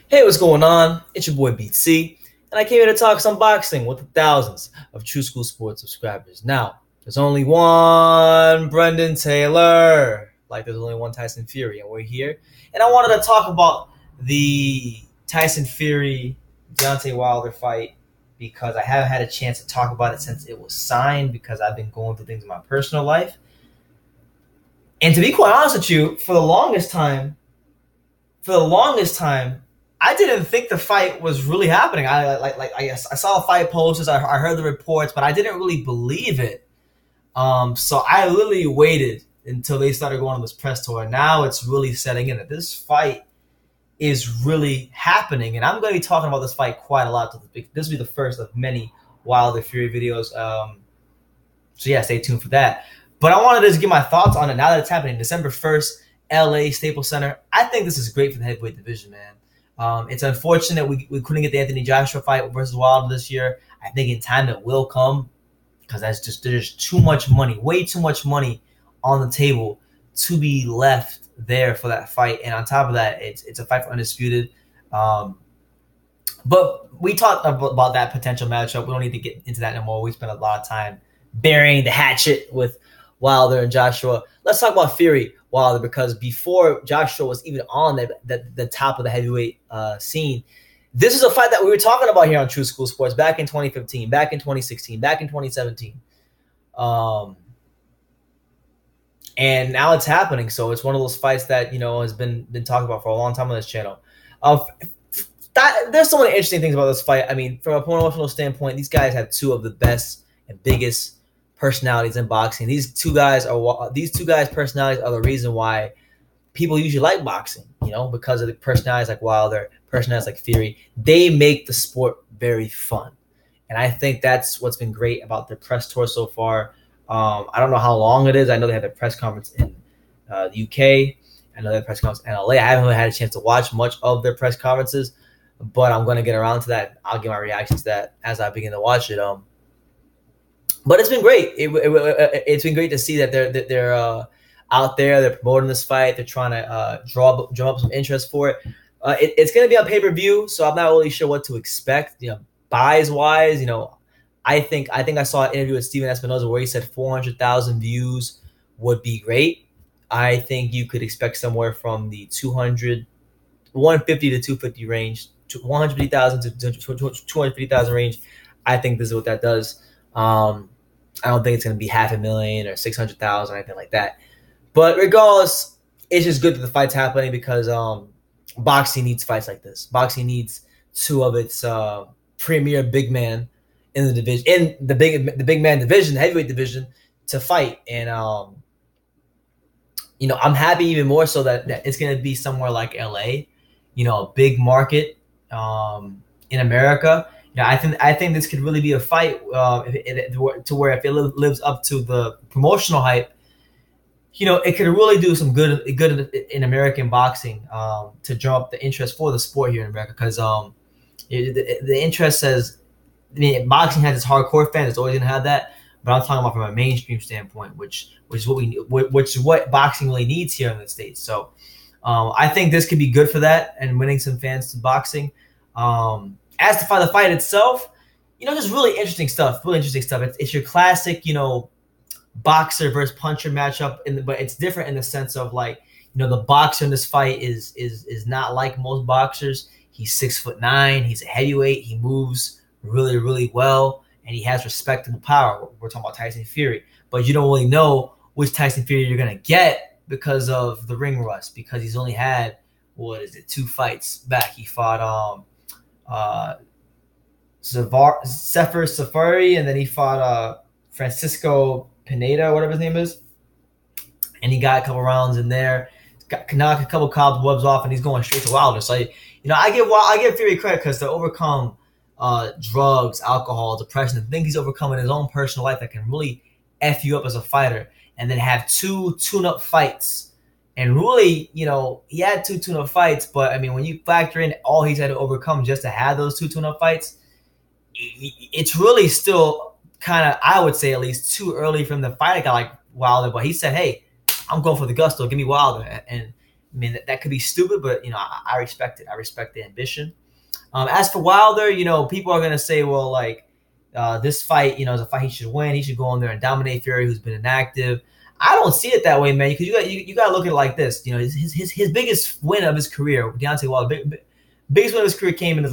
Hey, what's going on? It's your boy Beat C, and I came here to talk some boxing with the thousands of True School Sports subscribers. Now, there's only one Brendan Taylor, like there's only one Tyson Fury, and we're here. And I wanted to talk about the Tyson Fury Deontay Wilder fight because I haven't had a chance to talk about it since it was signed because I've been going through things in my personal life. And to be quite honest with you, for the longest time, I didn't think the fight was really happening. I saw the fight posters, I heard the reports, but I didn't really believe it. So I literally waited until they started going on this press tour. Now it's really setting in that this fight is really happening, and I'm going to be talking about this fight quite a lot. This will be the first of many Wilder Fury videos. So yeah, stay tuned for that. But I wanted to just give my thoughts on it now that it's happening. December 1st, LA Staples Center. I think this is great for the heavyweight division, man. It's unfortunate we couldn't get the Anthony Joshua fight versus Wilder this year. I think in time it will come because there's too much money, way too much money on the table to be left there for that fight. And on top of that, it's a fight for undisputed. But we talked about that potential matchup. We don't need to get into that anymore. We spent a lot of time burying the hatchet with Wilder and Joshua. Let's talk about Fury Wilder, because before Joshua was even on the top of the heavyweight scene, this is a fight that we were talking about here on True School Sports back in 2015, back in 2016, back in 2017. And now it's happening. So it's one of those fights that, has been talked about for a long time on this channel. There's so many interesting things about this fight. I mean, from a promotional standpoint, these guys have two of the best and biggest personalities in boxing. These two guys' personalities are the reason why people usually like boxing, because of the personalities like Wilder, personalities like Fury. They make the sport very fun. And I think that's what's been great about their press tour so far. I don't know how long it is. I know they had their press conference in the UK. I know they had a press conference in LA. I haven't really had a chance to watch much of their press conferences, but I'm going to get around to that. I'll give my reactions to that as I begin to watch it. But it's been great. It's been great to see that they're out there. They're promoting this fight. They're trying to drum up some interest for it. It's going to be on pay-per-view, so I'm not really sure what to expect. Buys wise, I think I saw an interview with Steven Espinoza where he said 400,000 views would be great. I think you could expect somewhere from the 150 to 250 range, 150,000 to 250,000 range. I think this is what that does. I don't think it's going to be 500,000 or 600,000 or anything like that. But regardless, it's just good that the fight's happening because boxing needs fights like this. Boxing needs two of its premier big man in the division, in the big man division, the heavyweight division, to fight. And I'm happy even more so that it's going to be somewhere like LA, a big market in America. I think this could really be a fight to where if it lives up to the promotional hype, it could really do some good in American boxing to drum up the interest for the sport here in America. Because the interest says, boxing has its hardcore fans. It's always gonna have that. But I'm talking about from a mainstream standpoint, which is what boxing really needs here in the States. So I think this could be good for that and winning some fans to boxing. As to the fight itself, just really interesting stuff. It's your classic, boxer versus puncher matchup, but it's different in the sense of the boxer in this fight is not like most boxers. He's 6'9". He's a heavyweight. He moves really, really well, and he has respectable power. We're talking about Tyson Fury, but you don't really know which Tyson Fury you're gonna get because of the ring rust. Because he's only had 2 fights back. He fought Sefer Safari, and then he fought Francisco Pineda, whatever his name is, and he got a couple rounds in there, knocked a couple cobwebs off, and he's going straight to Wilder. So I give Fury credit because to overcome drugs, alcohol, depression, the things he's overcome in his own personal life that can really F you up as a fighter, and then have 2 tune-up fights. And really, he had 2 tune-up fights, but when you factor in all he's had to overcome just to have those 2 tune-up fights, it's really still kind of, I would say at least, too early for him to fight a guy like Wilder. But he said, hey, I'm going for the gusto. Give me Wilder. And I mean, that could be stupid, but I respect it. I respect the ambition. As for Wilder, people are gonna say, well, like this fight, is a fight he should win. He should go in there and dominate Fury, who's been inactive. I don't see it that way, man. Because you got to look at it like this. His biggest win of his career, Deontay Wilder, biggest win of his career came in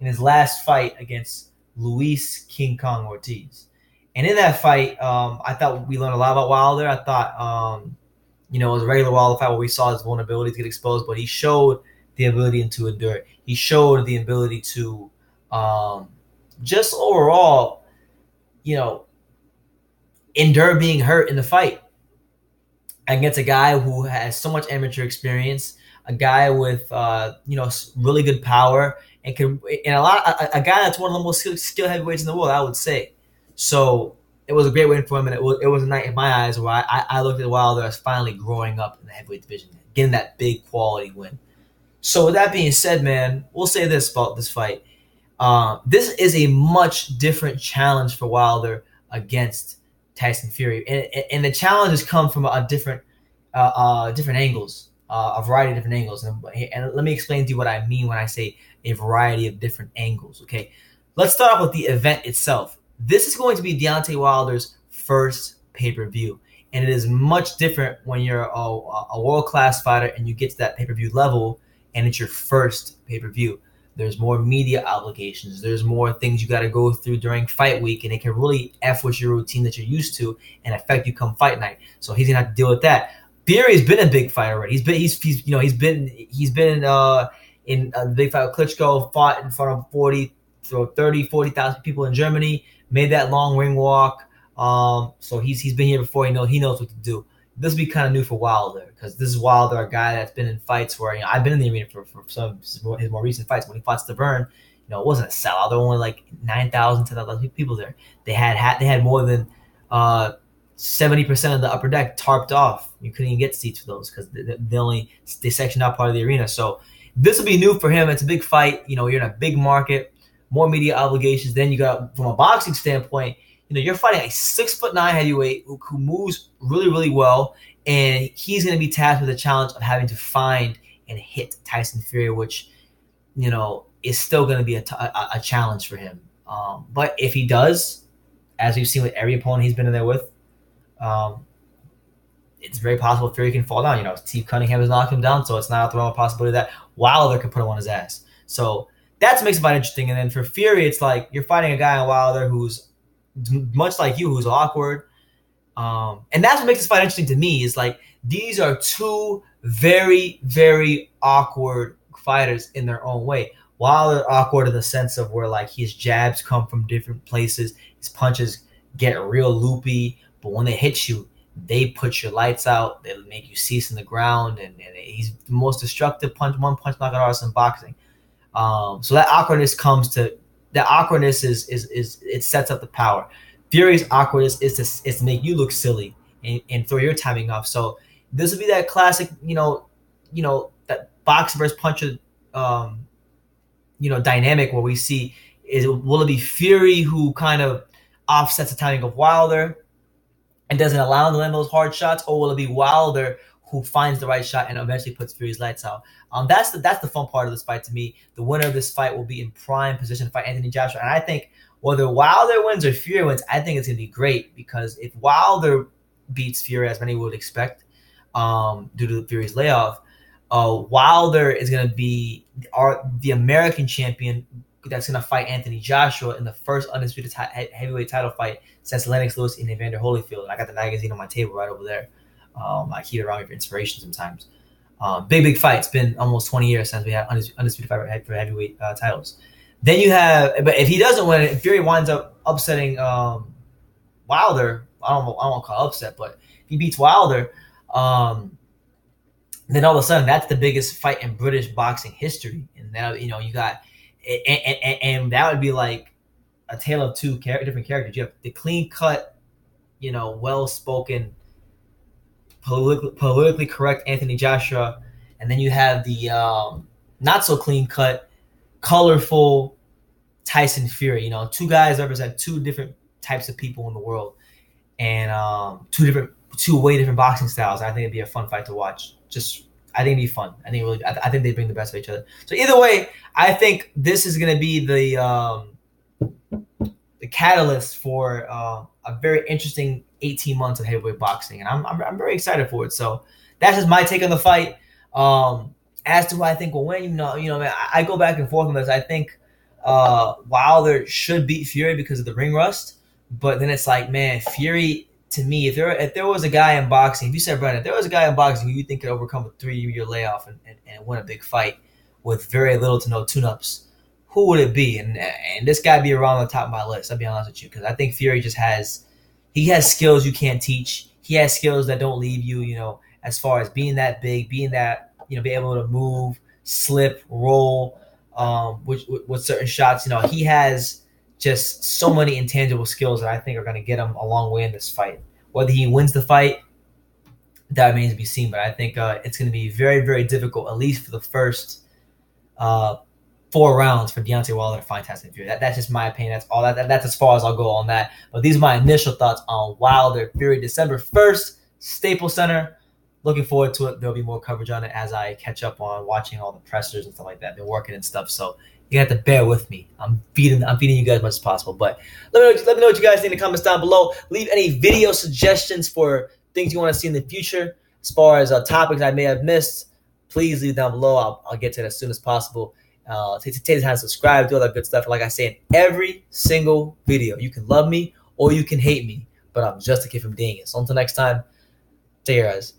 his last fight against Luis King Kong Ortiz. And in that fight, I thought we learned a lot about Wilder. I thought, it was a regular Wilder fight where we saw his vulnerability to get exposed, but he showed the ability to endure it. He showed the ability to just overall, endure being hurt in the fight against a guy who has so much amateur experience, a guy with really good power, and a guy that's one of the most skilled heavyweights in the world, I would say. So it was a great win for him, and it was a night in my eyes where I looked at Wilder as finally growing up in the heavyweight division, getting that big quality win. So with that being said, man, we'll say this about this fight. This is a much different challenge for Wilder against Tyson Fury, and the challenges come from different angles, a variety of different angles. And let me explain to you what I mean when I say a variety of different angles. Okay, let's start off with the event itself. This is going to be Deontay Wilder's first pay-per-view, and it is much different when you're a world-class fighter and you get to that pay-per-view level, and it's your first pay-per-view. There's more media obligations. There's more things you got to go through during fight week, and it can really F with your routine that you're used to and affect you come fight night. So he's gonna have to deal with that. Fury's been a big fight already. He's been in a big fight with Klitschko, fought in front of 40,000 people in Germany, made that long ring walk. So he's been here before. He knows what to do. This will be kind of new for Wilder because this is Wilder, a guy that's been in fights where I've been in the arena for some of his more recent fights. When he fought Stavern, it wasn't a sellout. There were only like 9,000, 10,000 people there. They had more than 70% of the upper deck tarped off. You couldn't even get seats for those because they sectioned out part of the arena. So this will be new for him. It's a big fight. You're in a big market, more media obligations. Then you got, from a boxing standpoint, you're fighting a 6'9" heavyweight who moves really, really well, and he's going to be tasked with the challenge of having to find and hit Tyson Fury, which, is still going to be a challenge for him. But if he does, as we've seen with every opponent he's been in there with, it's very possible Fury can fall down. Steve Cunningham has knocked him down, so it's not out the realm of possibility that Wilder could put him on his ass. So that's what makes it fight interesting. And then for Fury, it's like you're fighting a guy on Wilder who's much like you, who's awkward. And that's what makes this fight interesting to me, is like these are two very, very awkward fighters in their own way. Wilder awkward in the sense of where like his jabs come from different places, his punches get real loopy, but when they hit you, they put your lights out, they make you cease in the ground, and he's the most destructive one punch knockout artist in boxing. So that awkwardness is it sets up the power. Fury's awkwardness is to make you look silly and throw your timing off. So this would be that classic, that boxer versus puncher, dynamic where we see will it be Fury who kind of offsets the timing of Wilder and doesn't allow him to land those hard shots, or will it be Wilder who finds the right shot and eventually puts Fury's lights out? That's the fun part of this fight to me. The winner of this fight will be in prime position to fight Anthony Joshua. And I think whether Wilder wins or Fury wins, I think it's going to be great, because if Wilder beats Fury, as many would expect, due to Fury's layoff, Wilder is going to be the American champion that's going to fight Anthony Joshua in the first undisputed heavyweight title fight since Lennox Lewis and Evander Holyfield. And I got the magazine on my table right over there. I keep it around me for inspiration sometimes. Big fight. It's been almost 20 years since we had undisputed fight for heavyweight titles. Then you have, but if he doesn't win, if Fury winds up upsetting Wilder, I don't want to call it upset, but if he beats Wilder, then all of a sudden that's the biggest fight in British boxing history. And now you got, and that would be like a tale of two different characters. You have the clean cut, well-spoken, politically correct Anthony Joshua, and then you have the not so clean cut, colorful Tyson Fury. Two guys represent two different types of people in the world, and two different two way different boxing styles. I think it'd be a fun fight to watch. I think it'd be fun. I think they bring the best of each other. So either way, I think this is going to be the catalyst for a very interesting 18 months of heavyweight boxing, and I'm very excited for it. So that's just my take on the fight. As to who I think will win, man, I go back and forth on this. I think Wilder should beat Fury because of the ring rust, but then it's like, man, Fury, to me, if there was a guy in boxing, if you said, Brandon, if there was a guy in boxing who you think could overcome a 3-year layoff and win a big fight with very little to no tune-ups, who would it be? And this guy be around the top of my list, I'll be honest with you, because I think Fury just has skills you can't teach. He has skills that don't leave you, as far as being that big, being that, be able to move, slip, roll, with certain shots. He has just so many intangible skills that I think are going to get him a long way in this fight. Whether he wins the fight, that remains to be seen. But I think it's going to be very, very difficult, at least for the first 4 rounds, for Deontay Wilder to find Tyson Fury. That's just my opinion. That's all. That's as far as I'll go on that. But these are my initial thoughts on Wilder Fury, December 1st, Staples Center. Looking forward to it. There'll be more coverage on it as I catch up on watching all the pressers and stuff like that. I've been working and stuff, so you have to bear with me. I'm feeding you guys as much as possible. But let me know what you guys think in the comments down below. Leave any video suggestions for things you want to see in the future. As far as topics I may have missed, please leave down below. I'll get to it as soon as possible. Take the time to subscribe, do all that good stuff. Like I say in every single video, you can love me or you can hate me, but I'm just a kid from Daniel. So until next time, take care, guys.